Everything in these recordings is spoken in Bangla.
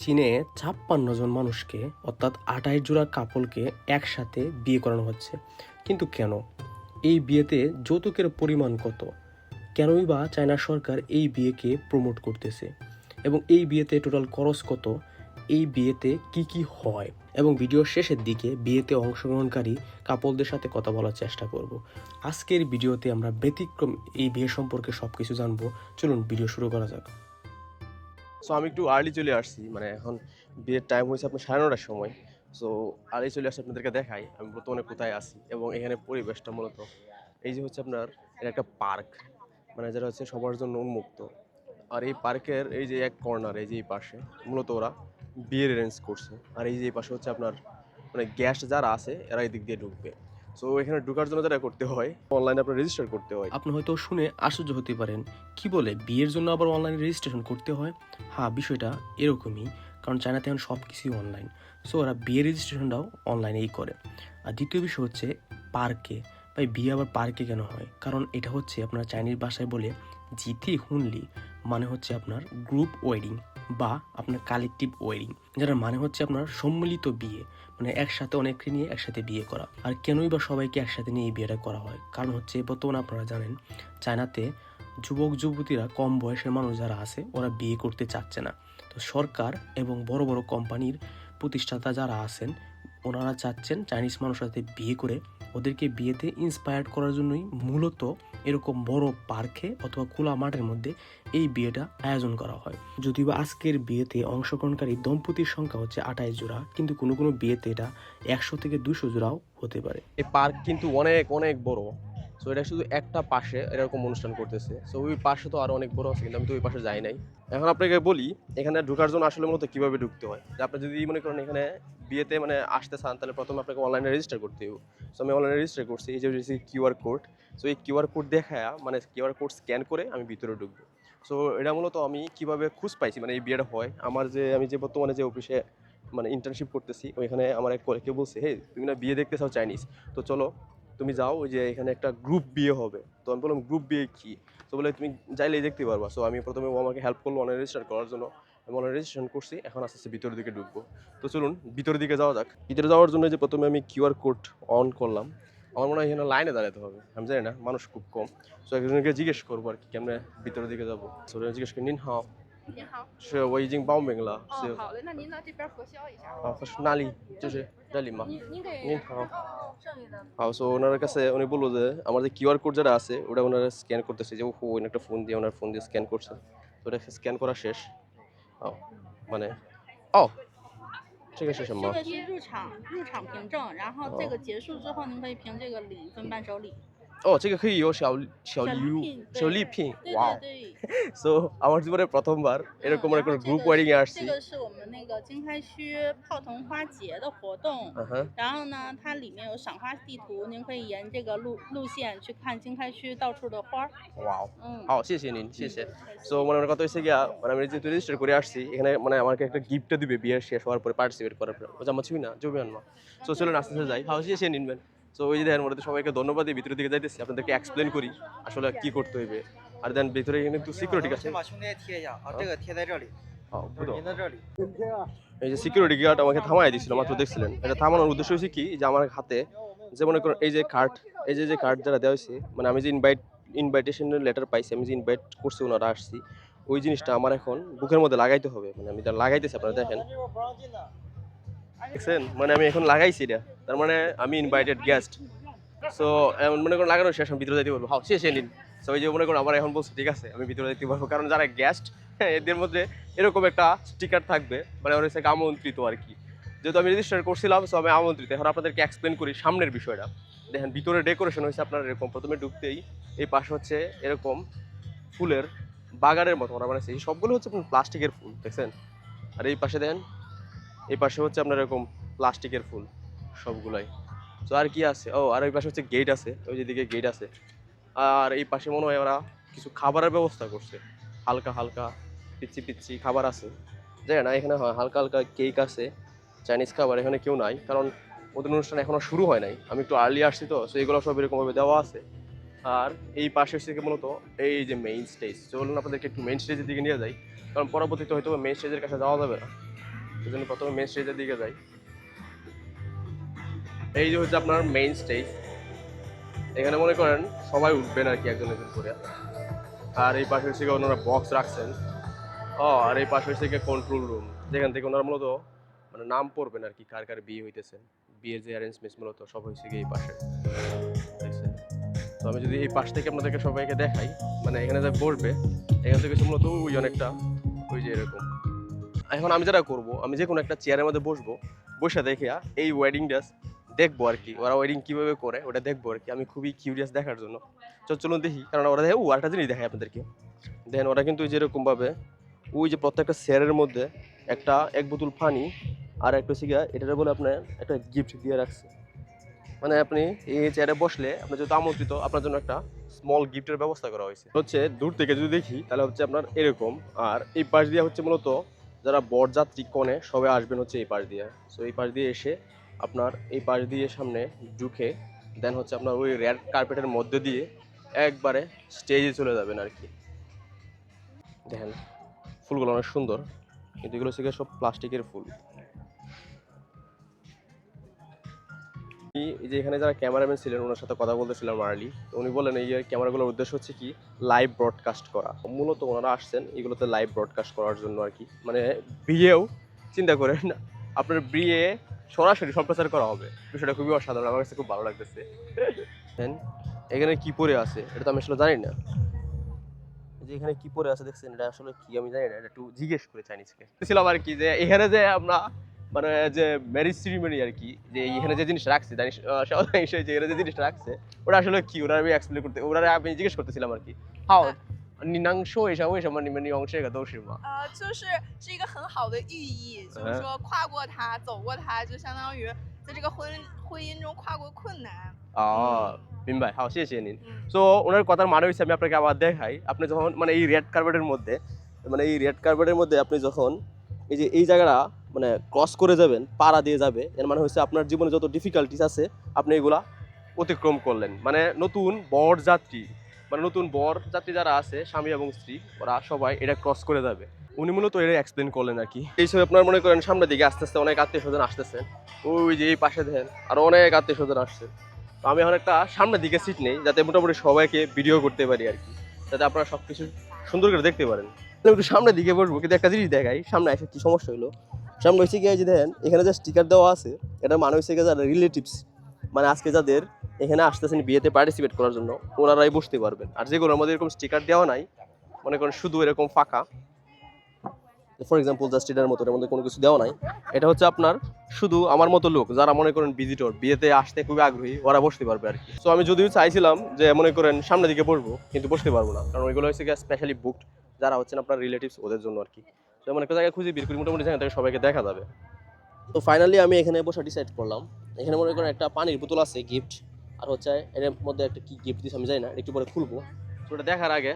চীনে ৫৬ জন মানুষকে অর্থাৎ ২৮ জোড়া কাপলকে একসাথে বিয়ে করানো হচ্ছে। কিন্তু কেন? এই বিয়েতে যৌতুকের পরিমাণ কত? কেনই বা চায়না সরকার এই বিয়েকে প্রমোট করতেছে? এবং এই বিয়েতে টোটাল খরচ কত? এই বিয়েতে কি কি হয়? এবং ভিডিওর শেষের দিকে বিয়েতে অংশগ্রহণকারী কাপলদের সাথে কথা বলার চেষ্টা করব। আজকের ভিডিওতে আমরা ব্যতিক্রম এই বিয়ে সম্পর্কে সব কিছু জানবো। চলুন ভিডিও শুরু করা যাক। সো আমি একটু আর্লি চলে আসছি, মানে এখন বিয়ের টাইম হয়েছে আপনার 9:30টার সময়। সো আর্লি চলে আসছি, আপনাদেরকে দেখাই আমি বর্তমানে কোথায় আছি এবং এখানে পরিবেশটা মূলত এই যে হচ্ছে আপনার এটা একটা পার্ক, মানে যেটা হচ্ছে সবার জন্য উন্মুক্ত। আর এই পার্কের এই যে এক কর্নার, এই যে এই পাশে মূলত ওরা বিয়ের অ্যারেঞ্জ করছে। আর এই যে এই পাশে হচ্ছে আপনার মানে গেস্ট যারা আছে এরা এই দিক দিয়ে ঢুকবে। সো এখানে ঢোকার জন্য যেটা করতে হয়, অনলাইনে আপনার রেজিস্টার করতে হয়। আপনি হয়তো শুনে আশ্চর্য হতে পারেন, কি বলে বিয়ের জন্য আবার অনলাইনে রেজিস্ট্রেশন করতে হয়? হ্যাঁ, বিষয়টা এরকমই, কারণ চায়নাতে এখন সব কিছুই অনলাইন। সো ওরা বিয়ে রেজিস্ট্রেশনটাও অনলাইনেই করে। আর দ্বিতীয় বিষয় হচ্ছে পার্কে। ভাই, বিয়ে আবার পার্কে কেন হয়? কারণ এটা হচ্ছে আপনার চাইনিজ ভাষায় বলে জিথি হুনলি, মানে হচ্ছে আপনার গ্রুপ ওয়েডিং বা আপনার কালেকটিভ ওয়েডিং, যার মানে হচ্ছে আপনার সম্মিলিত বিয়ে, মানে একসাথে অনেককে নিয়ে একসাথে বিয়ে করা। আর কেনই বা সবাইকে একসাথে নিয়ে এই বিয়েটা করা হয়? কারণ হচ্ছে বর্তমানে আপনারা জানেন চায়নাতে যুবক যুবতীরা, কম বয়সের মানুষ যারা আছে ওরা বিয়ে করতে চাচ্ছে না। তো সরকার এবং বড় বড় কোম্পানির প্রতিষ্ঠাতা যারা আছেন ওনারা চাচ্ছেন চাইনিজ মানুষের সাথে বিয়ে করে ওদেরকে বিয়েতে ইন্সপায়ার্ড করার জন্যই মূলত এরকম বড় পার্কে অথবা খোলা মাঠের মধ্যে এই বিয়েটা আয়োজন করা হয়। যদিও বা আজকের বিয়েতে অংশগ্রহণকারী দম্পতির সংখ্যা হচ্ছে ২৮ জোড়া, কিন্তু কোনো কোনো বিয়েতে এটা ১০০ থেকে ২০০ জোড়াও হতে পারে। এই পার্ক কিন্তু অনেক অনেক বড়। সো এটা শুধু একটা পাশে এরকম অনুষ্ঠান করতেছে। সো ওই পাশে তো আরো অনেক বড় আছে, কিন্তু আমি তো ওই পাশে যাই নাই। এখন আপনাকে বলি এখানে ঢোকার জন্য আসলে মূলত কিভাবে ঢুকতে হয়। যে আপনি যদি মনে করেন এখানে বিয়েতে মানে আসতে চান, তাহলে প্রথমে আপনাকে অনলাইনে রেজিস্টার করতে হবে। সো আমি অনলাইনে রেজিস্টার করছি, এই যে কিউআর কোড। সো এই কিউআর কোড দেখায়া, মানে কিউআর কোড স্ক্যান করে আমি ভিতরে ঢুকবো। সো এটা মূলত আমি কিভাবে খুঁজ পাইছি, মানে এই বিয়েটা হয় আমি যে বর্তমানে যে অফিসে মানে ইন্টার্নশিপ করতেছি, ওইখানে আমার এক কলিগকে বলছে, হে তুমি না বিয়ে দেখতে চাও চাইনিজ, তো চলো তুমি যাও, ওই যে এখানে একটা গ্রুপ বিয়ে হবে। তো আমি বললাম গ্রুপ বিয়ে কি? তো বলে তুমি চাইলেই দেখতে পারবা। সো আমি প্রথমে ও আমাকে হেল্প করলো অনলাইন রেজিস্টার করার জন্য। আমি অনলাইন রেজিস্ট্রেশন করছি, এখন আস্তে আস্তে ভিতরের দিকে ঢুকবো। তো চলুন ভিতরের দিকে যাওয়া যাক। ভিতরে যাওয়ার জন্য যে প্রথমে আমি কিউআর কোড অন করলাম। আমার মনে হয় এখানে লাইনে দাঁড়াতে হবে, আমি জানি না, মানুষ খুব কম। সো একজনকে জিজ্ঞেস করবো আর কি কেমনে ভিতরের দিকে যাবো। সো জিজ্ঞেস করি, নিন হাও 您好，是我已经报名了，哦，是好的，那您到这边核销一下。是哪里？就是这里吗？您给您好。剩下的 হাউ সো ওনার কাছে উনি বললো যে আমার যে কিউআর কোড যেটা আছে ওটা ওনারা স্ক্যান করতেছে, যে ওহো একটা ফোন দিয়ে ওনার ফোন দিয়ে স্ক্যান করছে। তো ওটা স্ক্যান করা শেষ। ও মানে ও ঠিক আছে 什么？这个是入场凭证，然后这个结束之后，您可以凭这个领一份伴手礼。哦，这个可以有小礼物，对小礼品，对哇！对对。সো আমার জীবনে প্রথমবার এরকম然একটা后গ্রুপ ওয়েডিং এ这আসছি।个是我们那个经开区泡桐花节的活动，嗯哼，然后呢，它里面有赏花地图，您可以沿这个路线去看经开区到处的花儿。ওয়াও। 嗯， 好，谢谢您，谢谢。সো মানে আমার কথা হচ্ছে গিয়া, মানে আমি যেহেতু রেজিস্টার করে আসছি এখানে, মানে আমাকে একটা গিফট দিবে বিয়ে শেষ হওয়ার পরে পার্টিসিপেট করার পরে। ও জামা ছুই না জবিয়ান মা। সো চলুন আস্তে আস্তে যাই। হাউ谢谢您们। সো ওই যে দেখেন মধ্যে সবাইকে ধন্যবাদ দিয়ে ভিতরের দিকে যাইতেছি, আপনাদেরকে এক্সপ্লেন করি আসলে কি করতে হইবে। আর দেন ভিতরে কিন্তু সিকিউরিটি আছে।先把胸贴贴一下啊，这个贴在这里， হ্যাঁ 就是 বুঝো। 粘在这里。 এই যে সিকিউরিটি গার্ড আমাকে থামাই দিছিল মাত্র, দেখছিলেন? এটা থামানোর উদ্দেশ্য হচ্ছে কি, যে আমার হাতে যে মনে করেন এই যে কার্ড, এই যে কার্ড যারা দেওয়া হয়েছে, মানে আমি যে ইনভাইটেশনের লেটার পাইছি, আমি যে ইনভাইট করছি ওনারা আসছি, ওই জিনিসটা আমার এখন বুকের মধ্যে লাগাইতে হবে। মানে আমি লাগাইতেছি, আপনারা দেখেন, 这个不让进的。 দেখছেন? মানে আমি এখন লাগাইছি এটা, তার মানে আমি ইনভাইটেড গেস্ট। সো এমন মনে করেন লাগানো শেষ, আমি ভিতরে যেতে পারবো। হাও শেষে নিন। সো ওই যে মনে করেন আবার এখন বলছে ঠিক আছে আমি ভিতরে যেতে পারবো, কারণ যারা গেস্ট এদের মধ্যে এরকম একটা স্টিকার থাকবে, মানে ওর হচ্ছে আমন্ত্রিত আর কি। যেহেতু আমি রেজিস্টার করছিলাম, সো আমি আমন্ত্রিত। এখন আপনাদেরকে এক্সপ্লেন করি সামনের বিষয়টা। দেখেন ভিতরে ডেকোরেশন হয়েছে আপনার এরকম, প্রথমে ঢুকতেই এই পাশে হচ্ছে এরকম ফুলের বাগানের মতো ওরা বানাইছে। এই সবগুলো হচ্ছে প্লাস্টিকের ফুল, দেখছেন? আর এই পাশে দেখেন, এই পাশে হচ্ছে আপনার এরকম প্লাস্টিকের ফুল সবগুলাই। তো আর কি আছে, ও আর ওই পাশে হচ্ছে গেট আছে, ওই যেদিকে গেট আছে। আর এই পাশে মনে হয় ওরা কিছু খাবারের ব্যবস্থা করছে, হালকা হালকা পিচ্ছি পিচ্ছি খাবার আছে। জানি না, এখানে হয় হালকা হালকা কেক আছে, চাইনিজ খাবার। এখানে কেউ নাই, কারণ ওদের অনুষ্ঠান এখনো শুরু হয় নাই, আমি একটু আর্লি আসছি তো। সো এগুলো সব এরকমভাবে দেওয়া আছে। আর এই পাশে থেকে মূলত এই যে মেইন স্টেজ, চলুন আপনাদেরকে একটু মেইন স্টেজের দিকে নিয়ে যাই, কারণ পরবর্তীতে হয়তো মেইন স্টেজের কাছে যাওয়া যাবে না। এই জন্য প্রথমে মেন স্টেজের দিকে যাই। এই যে হচ্ছে আপনার মেইন স্টেজ, এখানে মনে করেন সবাই উঠবেন আর কি একজন একজন করে। আর এই পাশে হচ্ছে ওনারা বক্স রাখছেন। আর এই পাশে হচ্ছে কন্ট্রোল রুম, যেখান থেকে ওনারা মূলত মানে নাম পড়বেন আর কি, কার কার বিয়ে হইতেছে, বিয়ের যে অ্যারেঞ্জমেন্ট মূলত সব হয়েছে এই পাশে, দেখছেন। তো আমি যদি এই পাশ থেকে আপনাদেরকে সবাইকে দেখাই, মানে এখানে যে বসবে এখান থেকে মূলত ওই অনেকটা ওই যে এরকম। এখন আমি যেটা করবো, আমি যে কোনো একটা চেয়ারের মধ্যে বসবো, বসে দেখে এই ওয়েডিং ড্রেস দেখবো আর কি, ওরা ওয়েডিং কীভাবে করে ওটা দেখবো আর কি। আমি খুবই কিউরিয়াস দেখার জন্য। চলুন দেখি, কারণ ওরা দেখে একটা জিনিস দেখায় আপনাদেরকে। দেখেন ওরা কিন্তু যেরকমভাবে ওই যে প্রত্যেকটা চেয়ারের মধ্যে এক বোতল পানি আর একটা সিগা এটার বলে আপনার একটা গিফট দিয়ে রাখছে। মানে আপনি এই চেয়ারে বসলে আপনি যেহেতু আমন্ত্রিত, আপনার জন্য একটা স্মল গিফটের ব্যবস্থা করা হয়েছে। হচ্ছে দূর থেকে যদি দেখি তাহলে হচ্ছে আপনার এরকম, আর এই পাশ দিয়ে হচ্ছে মূলত যারা বরযাত্রী কনে সবাই আসবেন হচ্ছে এই পাশ দিয়ে। সো এই পাশ দিয়ে এসে আপনার এই পাশ দিয়ে সামনে ঢুকে দেন হচ্ছে আপনার ওই রেড কার্পেটের মধ্যে দিয়ে একবারে স্টেজে চলে যাবেন আর কি। দেখেন ফুলগুলো অনেক সুন্দর, কিন্তু এগুলো হচ্ছে সব প্লাস্টিকের ফুল। এই যে এখানে যারা ক্যামেরাম্যান ছিলেন ওনার সাথে কথা বলতেছিলাম আর্লি, তো উনি বলেন এই ক্যামেরাগুলোর উদ্দেশ্য হচ্ছে কি লাইভ ব্রডকাস্ট করা। মূলত ওনারা আসছেন এগুলোতে লাইভ ব্রডকাস্ট করার জন্য আর কি। মানে বিয়েও চিন্তা করেন আপনার বিয়ে সরাসরি সম্প্রচার করা হবে, বিষয়টা খুবই অসাধারণ, আমার কাছে খুব ভালো লাগতেছে। এখানে কি পরে আছে এটা তো আমি আসলে জানি না, যে এখানে কি পরে আছে দেখছেন, এটা আসলে কি আমি জানি না, এটা একটু জিজ্ঞেস করে চাইনিজকে ছিলাম আর কি, যে এখানে যে আমরা মানে যে ম্যারেজ সেরিমনি আর কি, যে এখানে যে জিনিসটা রাখছে জানিস যে এখানে যে জিনিসটা রাখছে ওটা আসলে কি, ওরা আমি এক্সপ্লেন করতে, ওরা আমি জিজ্ঞেস করতেছিলাম আর কি। হাও你能说一下为什么你们用这个都是吗？就是一个很好的寓意，就是说跨过它、走过它，就相当于在这个婚姻中跨过困难。明白，好，谢谢您。সো ওনার কথার মানে হচ্ছে আমি আপনাকে আবার দেখাই, আপনি যখন মানে এই রেড কার্পেটের মধ্যে আপনি যখন এই জায়গাটা মানে ক্রস করে যাবেন, পাড়া দিয়ে যাবে, এর মানে হচ্ছে আপনার জীবনে যত ডিফিকাল্টিস আছে আপনি এগুলা অতিক্রম করলেন। মানে নতুন বরযাত্রী যারা আছে স্বামী এবং স্ত্রী, ওরা সবাই এটা ক্রস করে যাবে। উনি মূলত এটা এক্সপ্লেন করলেন আর কি। এইসব আপনার মনে করেন সামনের দিকে আস্তে আস্তে অনেক আত্মীয় স্বজন আসতেছেন, ওই যে এই পাশে দেখেন আরো অনেক আত্মীয় স্বজন আসছে। তো আমি এখন একটা সামনের দিকে সিট নেই, যাতে মোটামুটি সবাইকে ভিডিও করতে পারি আর কি, যাতে আপনারা সবকিছু সুন্দর করে দেখতে পারেন। একটু সামনের দিকে বসবো, কিন্তু একটা জিনিস দেখাই, সামনে এসে কি সমস্যা হলো, সামনে হয়েছে গিয়ে যে দেখেন এখানে যে স্টিকার দেওয়া আছে, এটা মানে হয়েছে গিয়ে যারা রিলেটিভস, মানে আজকে যাদের এখানে আসতেছেন বিয়েতে পার্টিসিপেট করার জন্য, ওনারাই বসতে পারবেন। আর যেগুলোর মধ্যে এরকম স্টিকার দেওয়া নাই, মনে করেন শুধু এরকম ফাঁকা, ফর এক্সাম্পল জাস্ট এটার মতো, এর মধ্যে কোনো কিছু দেওয়া নাই, এটা হচ্ছে আপনার শুধু আমার মতো লোক যারা মনে করেন ভিজিটর, বিয়েতে আসতে খুবই আগ্রহী, ওরা বসতে পারবে আর কি। সো আমি যদিও চাইছিলাম যে মনে করেন সামনের দিকে বসবো, কিন্তু বসতে পারবো না, কারণ ওইগুলো হচ্ছে স্পেশালি বুকড, যারা হচ্ছেন আপনার রিলেটিভস ওদের জন্য আর কি। তো এমন একটা জায়গায় খুঁজে বের করি মোটামুটি জায়গা থেকে সবাইকে দেখা যাবে। তো ফাইনালি আমি এখানে বসে ডিসাইড করলাম, এখানে মনে করেন একটা পানির বোতল আছে গিফট, আর হচ্ছে এর মধ্যে একটা কি গিফট দিচ্ছে আমি জানি না, একটু পরে খুলবো। তো ওটা দেখার আগে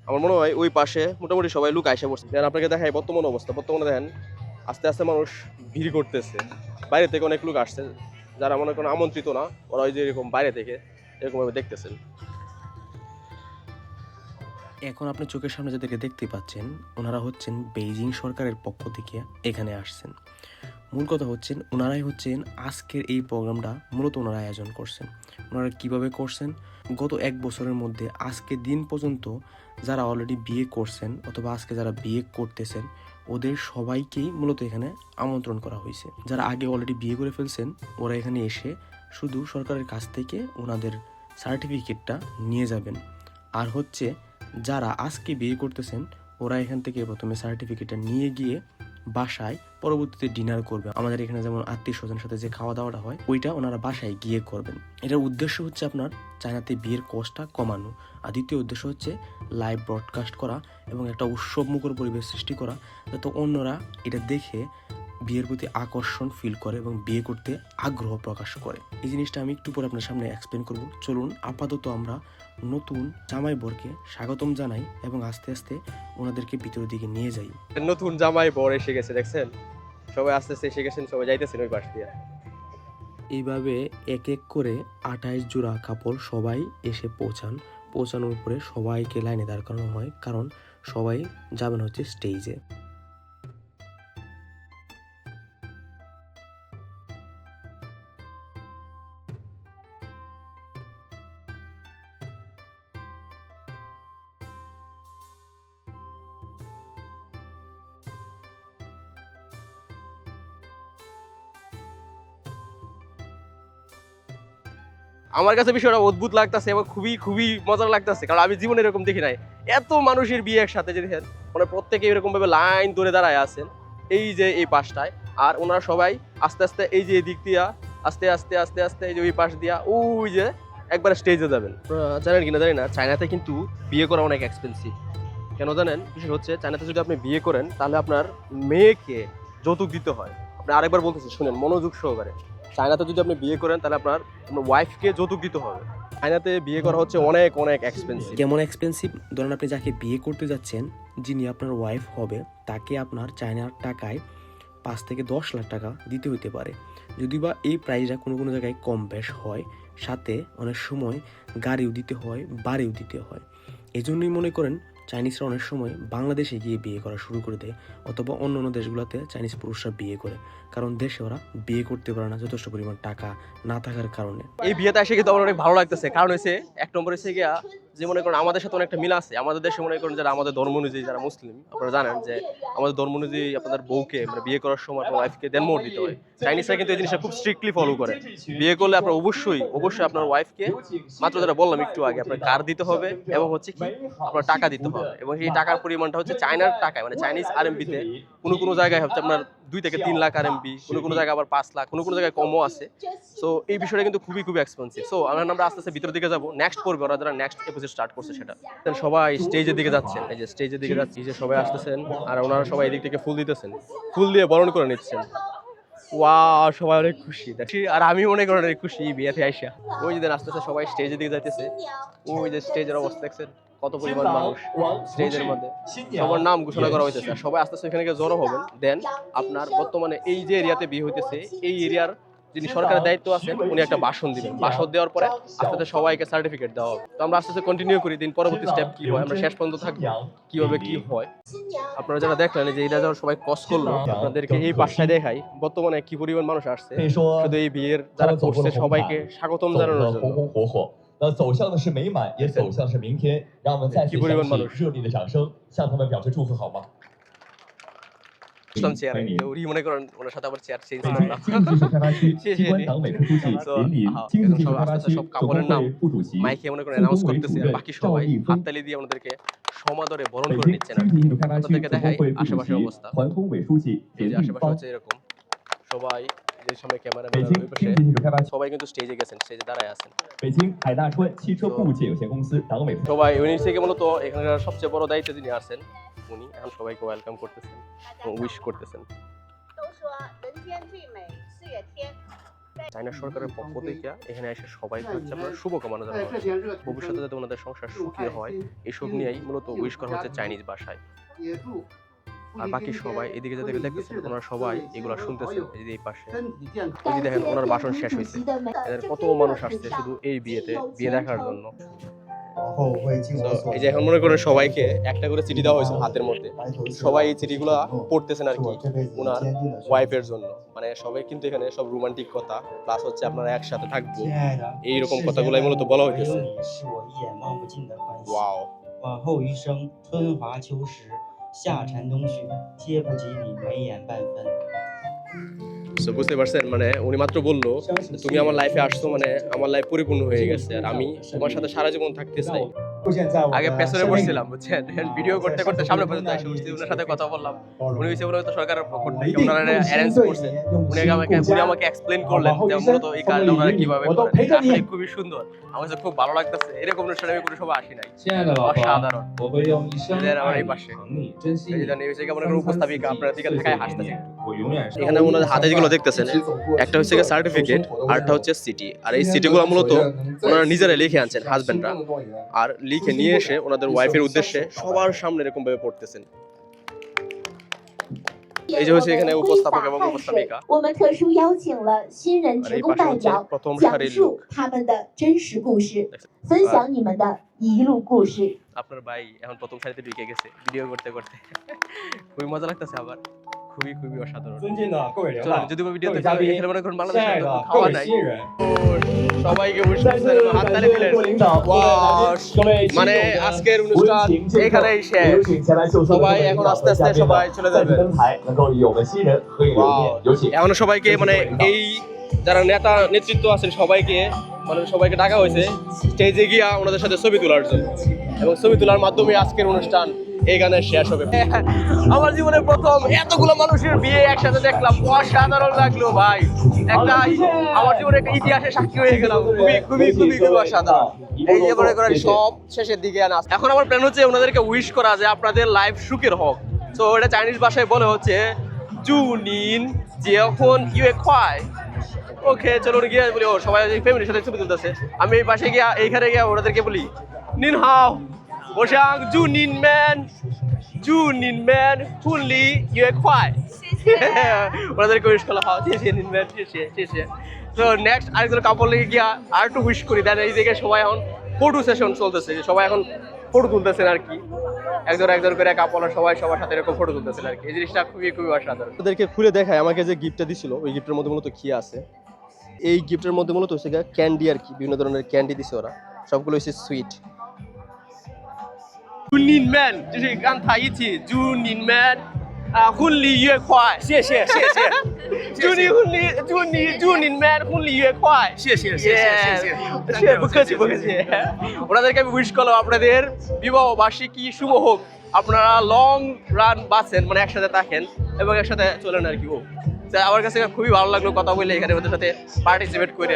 আমার মনে হয় ওই পাশে মোটামুটি সবাই লোক আইসা বসছে। দেখেন আপনাকে দেখাই বর্তমান অবস্থা, বর্তমানে দেখেন আস্তে আস্তে মানুষ ভিড় করতেছে, বাইরে থেকে অনেক লোক আসছে যারা মনে করেন আমন্ত্রিত না, ওরা ওই যে এরকম বাইরে থেকে এরকমভাবে দেখতেছেন। এখন আপনি চোখের সামনে যাদেরকে দেখতে পাচ্ছেন ওনারা হচ্ছেন বেইজিং সরকারের পক্ষ থেকে এখানে আসছেন। মূল কথা হচ্ছেন ওনারাই হচ্ছেন আজকের এই প্রোগ্রামটা মূলত ওনারা আয়োজন করছেন। ওনারা কিভাবে করছেন, গত 1 বছরের মধ্যে আজকে দিন পর্যন্ত যারা অলরেডি বিয়ে করছেন অথবা আজকে যারা বিয়ে করতেছেন ওদের সবাইকেই মূলত এখানে আমন্ত্রণ করা হয়েছে। যারা আগে অলরেডি বিয়ে করে ফেলছেন ওরা এখানে এসে শুধু সরকারের কাছ থেকে ওনাদের সার্টিফিকেটটা নিয়ে যাবেন। আর হচ্ছে যারা আজকে বিয়ে করতেছেন ওরা এখান থেকে প্রথমে সার্টিফিকেটটা নিয়ে গিয়ে বাসায় পরবর্তীতে ডিনার করবে। আমাদের এখানে যেমন আত্মীয় স্বজনের সাথে যে খাওয়া দাওয়াটা হয় ওইটা ওনারা বাসায় গিয়ে করবেন। এটার উদ্দেশ্য হচ্ছে আপনার চায়নাতে বিয়ের কষ্টটা কমানো, আর দ্বিতীয় উদ্দেশ্য হচ্ছে লাইভ ব্রডকাস্ট করা এবং একটা উৎসবমুখর পরিবেশ সৃষ্টি করা, যাতে অন্যরা এটা দেখে বিয়ের প্রতি আকর্ষণ ফিল করে এবং বিয়ে করতে আগ্রহ প্রকাশ করে। এই জিনিসটা আমি একটু পরে আপনার সামনে এক্সপ্লেন করব। চলুন আপাতত আমরা নতুন জামাই বরকে স্বাগতম জানাই এবং আস্তে আস্তে ওনাদেরকে ভিতরের দিকে নিয়ে যাই। নতুন জামাই বর এসে গেছে, দেখছেন সবাই আস্তে আস্তে এসে গেছেন, সবাই যাইতেছেন ওই পাশ দিয়ে। এইভাবে এক এক করে 28 জোড়া কাপড় সবাই এসে পৌঁছানোর পরে সবাইকে লাইনে দাঁড় করানো হয়, কারণ সবাই যাবেন হচ্ছে স্টেজে। আমার কাছে বিষয়টা অদ্ভুত লাগতেছে এবং খুবই খুবই মজার লাগতেছে, কারণ আমি জীবনে এরকম দেখি নাই। এত মানুষের বিয়ে একসাথে যে দেখেন, মানে প্রত্যেকে এরকম ভাবে লাইন ধরে দাঁড়ায় আছেন এই যে এই পাশটায়, আর ওনারা সবাই আস্তে আস্তে এই যে দিক দিয়া আস্তে আস্তে আস্তে আস্তে এই যে ওই পাশ দিয়া ওই যে একবার স্টেজে যাবেন। জানেন কিনা জানি না, চায়নাতে কিন্তু বিয়ে করা অনেক এক্সপেন্সিভ। কেন জানেন? বিষয় হচ্ছে চায়নাতে যদি আপনি বিয়ে করেন তাহলে আপনার মেয়েকে যৌতুক দিতে হয়। আপনি আরেকবার বলতেছি শুনেন মনোযোগ সহকারে, চায়নাতে যদি আপনি বিয়ে করেন তাহলে আপনার ওয়াইফকে যৌতুক দিতে হবে। চায়নাতে বিয়ে করা হচ্ছে অনেক অনেক এক্সপেন্সিভ। কেমন এক্সপেন্সিভ? ধরেন আপনি যাকে বিয়ে করতে যাচ্ছেন, যিনি আপনার ওয়াইফ হবে, তাকে আপনার চায়নার টাকায় 5 থেকে 10 লাখ টাকা দিতে হইতে পারে। যদি বা এই প্রাইসটা কোনো কোনো জায়গায় কম বেশ হয়, সাথে অনেক সময় গাড়িও দিতে হয়, বাড়িও দিতে হয়। এই জন্যই মনে করেন চাইনিজরা অনেক সময় বাংলাদেশে গিয়ে বিয়ে করা শুরু করে দেয়, অথবা অন্য অন্য দেশগুলোতে চাইনিজ পুরুষরা বিয়ে করে, কারণ দেশে ওরা বিয়ে করতে পারে না যথেষ্ট পরিমাণ টাকা না থাকার কারণে। এই বিয়েতে এসে কিন্তু আমার অনেক ভালো লাগতেছে, কারণ হচ্ছে 1 নম্বর হচ্ছে গিয়া যে মনে করেন আমাদের সাথে অনেকটা মিল আছে। আমাদের দেশে মনে করেন যারা আমাদের ধর্ম অনুযায়ী যারা মুসলিম, আপনারা জানেন যে আমাদের ধর্ম অনুযায়ী আপনাদের বউকে মানে বিয়ে করার সময় আপনার ওয়াইফকে দেনমোহর দিতে হয়। চাইনিজরা কিন্তু এই জিনিসটা খুব স্ট্রিক্টলি ফলো করে। বিয়ে করলে আপনার অবশ্যই আপনার ওয়াইফকে মাত্র যেটা বললাম একটু আগে, আপনার কার দিতে হবে এবং হচ্ছে কি আপনার টাকা দিতে হবে, এবং সেই টাকার পরিমাণটা হচ্ছে চায়নার টাকায় মানে চাইনিজ আরএমবিতে কোনো কোনো জায়গায় হচ্ছে আপনার 2 থেকে 3 লাখ আরএমবি, কোনো কোনো জায়গায় আবার 5 লাখ, কোনো কোনো জায়গায় কমও আছে। সো এই বিষয়টা কিন্তু খুবই খুবই এক্সপেন্সিভ। সো আমরা আস্তে আস্তে ভিতরের দিকে যাবো, নেক্সট পর্বে ওরা যারা নেক্সট এপিসোড স্টার্ট করছে সেটা। সবাই স্টেজের দিকে যাচ্ছেন, এই যে স্টেজের দিকে যাচ্ছি, যে সবাই আসতেছেন আর ওনারা সবাই এদিক থেকে ফুল দিতেছেন, ফুল দিয়ে বরণ করে নিচ্ছেন। ওয়াও, সবাই অনেক খুশি দেখছি, আর আমি মনে করেন অনেক খুশি বিয়েতে আইসা। ওই যে আস্তে আস্তে সবাই স্টেজের দিকে যাইতেছে, ওই যে স্টেজের অবস্থা দেখছেন কত পরিমাণ মানুষ স্টেজের মধ্যে, সবার নাম ঘোষণা করা হইতেছে, আর সবাই আস্তে আস্তে এখানে জড়ো হবেন। দেন আপনার বর্তমানে এই যে এরিয়াতে বিয়ে হইতেছে, এই এরিয়ার যিনি সরকারের দায়িত্ব আছেন উনি একটা ভাষণ দিবেন। ভাষণ দেওয়ার পরে আস্তে আস্তে সবাইকে সার্টিফিকেট দেওয়া হবে। তো আমরা আস্তে আস্তে কন্টিনিউ করি, দিন পরবর্তী স্টেপ কি হয় আমরা শেষ পর্যন্ত থাকবো কিভাবে কি হয়। আপনারা যারা দেখলেন যে এটা যারা সবাই কস করলো, আপনাদেরকে এই পাশটায় দেখাই বর্তমানে কি পরিমাণ মানুষ আসছে শুধু এই বিয়ের যারা করছে সবাইকে স্বাগতম জানানোর জন্য। 那走向的是美满，也走向是明天。让我们再次响起热烈的掌声，向他们表示祝福，好吗？ ইসলাম চেয়ার উনি মনে করেন ওনার সাথে আবার চেয়ার চেঞ্জ 北 করলাম। 京经济开发区机关党委副书记林林，经济技术开发区总工会副主席、 মাইকে মনে করেন 副 অ্যানাউন্স 工委 করতেছে, 主 আর 任 বাকি 赵 সবাই 立峰， হাততালি দিয়ে আমাদেরকে সমাদরে বরণ 北 করে 京 নিচ্ছেন। 经济技术开发区 আপনাদেরকে 总 দেখাই 工会副主 আশেপাশের 席 অবস্থা। 团工委书记 এই 林 যে 立 আশেপাশে 芳， হচ্ছে এরকম সবাই যে সামনে ক্যামেরা 北京 ওই পাশে 经济技术开发区、 সবাই কিন্তু স্টেজে গেছেন, স্টেজে দাঁড়ায় আছেন 北京海大川汽车部件有限公司党委副 সবাই। উনি থেকে মূলত এখানকার সবচেয়ে বড় দায়িত্বে যিনি আছেন উনি এখন সবাইকে ওয়েলকাম করতেছেন এবং উইশ করতেছেন। 都说人间最美四月天。 চায়না সরকারের পক্ষ থেকে এখানে এসে সবাইকে হচ্ছে আপনার শুভকামনা জানানো হচ্ছে, ভবিষ্যতে যাতে ওনাদের সংসার সুখী হয় এইসব নিয়েই মূলত উইশ করা হচ্ছে চাইনিজ ভাষায়। আর বাকি সবাই এদিকে যাদেরকে দেখতেছেন ওনারা সবাই এগুলো শুনতেছেন। এই যে এই পাশে ওই যে দেখেন ওনার ভাষণ শেষ হয়েছে, এদের কত মানুষ আসছে শুধু এই বিয়েতে বিয়ে দেখার জন্য। So, এই যে এখন মনে করেন সবাইকে একটা করে চিঠি দেওয়া হয়েছে হাতের মধ্যে, সবাই এই চিঠিগুলো পড়তেছেন আর কি ওনার ওয়াইফের জন্য। মানে সবাই কিন্তু এখানে সব রোমান্টিক কথা প্লাস হচ্ছে আপনারা একসাথে থাকবো এইরকম কথাগুলাই মূলত বলা হইতেছে। ওয়াও, 往后余生，春华秋实，夏蝉冬雪，皆不及你眉眼半分。 So, বুঝতে পারছেন মানে উনি মাত্র বললো তুমি আমার লাইফে আসছো মানে আমার লাইফ পরিপূর্ণ হয়ে গেছে, আর আমি তোমার সাথে সারা জীবন থাকতে চাই। আগে পেছনে বসছিলাম বুঝছেন, ভিডিও করতে করতে সামনে পর্যন্ত এসে বসছি, ওনার সাথে কথা বললাম। উনি হচ্ছে মূলত সরকারের পক্ষ থেকে ওনারা অ্যারেঞ্জ করছে, উনি আমাকে এক্সপ্লেন করলেন যে মূলত এই কাজটা ওনারা কিভাবে করেন। আসলে খুবই সুন্দর, আমার কাছে খুব ভালো লাগতেছে। এরকম অনুষ্ঠানে আমি কোনো সময় আসি নাই, 亲爱的老婆， অসাধারণ। 我会用一生爱你、疼你、珍惜 এই 你。 যে হচ্ছে কেমন করে উপস্থাপিকা আপনার দিকে দেখায় হাসতেছে। 我永远是 এখানে ওনাদের হাতে যেগুলো দেখতেছেন একটা হচ্ছে সার্টিফিকেট, আরটা হচ্ছে সিটি। আর এই সিটিগুলো মূলত ওনারা নিজেরা লিখে আনছেন হাজবেন্ডরা, আর লিখে নিয়ে এসে ওনাদের ওয়াইফের উদ্দেশ্যে সবার সামনে এরকম ভাবে পড়তেছেন। এই যে হচ্ছে এখানে উপস্থাপক এবং উপস্থাপিকা। 我们特殊邀请了新人职工代表，讲述他们的真实故事，分享你们的一路故事。 আপনার ভাই এখন প্রথম সারিতে ঢুকে গেছে ভিডিও করতে করতে, খুবই মজা লাগতেছে, আবার খুবই খুবই অসাধারণ। 尊敬的各位领 চলুন 导、 যদি 各 ভিডিওতে 位嘉宾、 এখানে মনে করেন 亲 বাংলাদেশে 爱的各 খাওয়া 位 নাই, 新人， সবাইকে উইশ 再次 করতেন, 感 হাততালি 谢 দিলেন। 各位领导、各位来宾、各位亲 মানে 友们 আজকের 无 অনুষ্ঠান 情见 এখানেই 客， শেষ 有请前来就座的各 সবাই 位领 এখন 导 আস্তে 和 আস্তে 嘉宾 সবাই 们 চলে 再次 যাবেন। 登台，能够与我们新人合影留念，有请。 এখন সবাইকে মানে এই যারা নেতা নেতৃত্ব আছেন সবাইকে মানে সবাইকে ডাকা হয়েছে স্টেজে গিয়া ওনাদের সাথে ছবি তোলার জন্য, এবং ছবি তোলার মাধ্যমে আজকের অনুষ্ঠান এই গানে শেষ হবে। আমার জীবনে প্রথম এতগুলো মানুষের বিয়ে একসাথে দেখলাম, অসাধারণ লাগলো ভাই। একটা আমার জীবনে একটা ইতিহাসের সাক্ষী হয়ে গেলাম, খুবই খুবই খুবই খুবই অসাধারণ। এই যে মনে করেন সব শেষের দিকে নাচ। এখন আমার প্ল্যান হচ্ছে ওনাদেরকে উইশ করা যে আপনাদের লাইফ সুখের হোক। তো এটা চাইনিজ ভাষায় বলে হচ্ছে জুনিন জিয়খন ইয়ে খোয়াই। ওকে চলো গিয়ে বলি, ও সবাই ফ্যামিলির সাথে ছবি তুলতেছে, আমি এই পাশে গিয়া এইখানে গিয়া ওনাদেরকে বলি নিন হাও বসাং জুনিন ম্যান হুনলি ইয়ে খোয়াই। ওনাদেরকে উইশ করলাম, হাও শেষে নিন ম্যান শেষে। তো নেক্সট আরেকজন কাপড় লেগে গিয়া আর একটু উইশ করি। দেন এই দিকে সবাই এখন ফটো সেশন চলতেছে, সবাই এখন ফটো তুলতেছেন আর কি, একজন করে কাপড় সবাই সবার সাথে এরকম ফটো তুলতেছেন আর কি। এই জিনিসটা খুবই খুবই অসাধারণ। ওদেরকে খুলে দেখায় আমাকে যে গিফটটা দিছিল, ওই গিফটের মধ্যে মূলত কি আছে। এই গিফটের মধ্যে মূলত হচ্ছে ক্যান্ডি আর কি, বিভিন্ন ধরনের ক্যান্ডি দিছে ওরা, সবগুলো হচ্ছে সুইট। জুনিন ম্যান গান থাইছি জুনিন ম্যান হুনলি ইয়ে খোয়াই জুনিন ম্যান হুনলি ইয়ে খোয়াই। ওনাদেরকে আমি উইশ করলাম আপনাদের বিবাহ বার্ষিকী শুভ হোক, আপনারা লং রান বাঁচেন, মানে একসাথে থাকেন এবং একসাথে চলেন আর কি। ও আমার কাছে খুবই ভালো লাগলো কথা বলে, এখানে ওদের সাথে পার্টিসিপেট করে,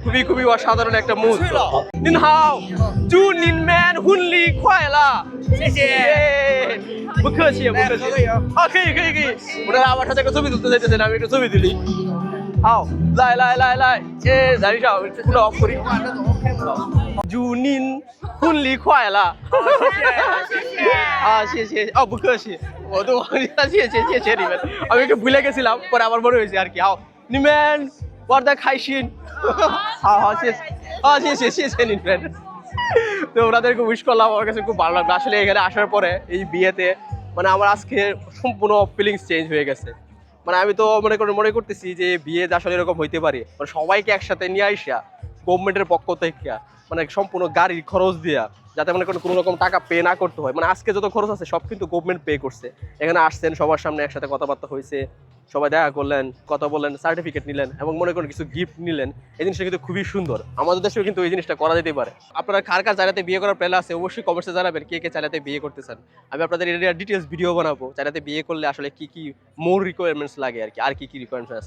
খুবই খুবই অসাধারণ একটা মুহূর্ত। নিন হাও জুনিন ম্যান হুনলি খোয়াইলা। ওনারা আমার সাথে একটা ছবি তুলতে চাইতেছেন, আমি একটা ছবি তুলি। হাও লাই এ জানি পুরো অফ করি। জুনিন হুনলি খোয়াইলা।不客气，我都忘记了，谢谢你们。আমি একটু ভুলে গেছিলাম, পরে আবার মনে হয়েছে আর কি। হাও你们玩得开心。好谢谢你们。তো ওনাদেরকে উইশ করলাম, আমার কাছে খুব ভালো লাগলো। আসলে এখানে আসার পরে এই বিয়েতে মানে আমার আজকে সম্পূর্ণ ফিলিংস চেঞ্জ হয়ে গেছে। মানে আমি তো মনে করতেছি যে বিয়ে আসলে এরকম হইতে পারে, মানে সবাইকে একসাথে নিয়ে আইসা গভর্নমেন্টের পক্ষ থেকে মানে সম্পূর্ণ গাড়ির খরচ দিয়া, যাতে মনে করেন কোনো রকম টাকা পে না করতে হয়। মানে আজকে যত খরচ আছে সব কিন্তু গভর্নমেন্ট পে করছে। এখানে আসছেন, সবার সামনে একসাথে কথাবার্তা হয়েছে, সবাই দেখা করলেন, কথা বললেন, সার্টিফিকেট নিলেন এবং মনে করেন কিছু গিফট নিলেন। এই জিনিসটা কিন্তু খুবই সুন্দর। আমাদের দেশেও কিন্তু এই জিনিসটা করা যেতে পারে। আপনারা কার চাইনাতে বিয়ে করার প্ল্যান আছে অবশ্যই কমেন্টসে জানাবেন, কে চাইনাতে বিয়ে করতে চান। আমি আপনাদের এরিয়ার ডিটেলস ভিডিও বানাবো, চাইনাতে বিয়ে করলে আসলে কি মোর রিকোয়ারমেন্টস লাগে আর কি রিকোয়ারমেন্টস আছে।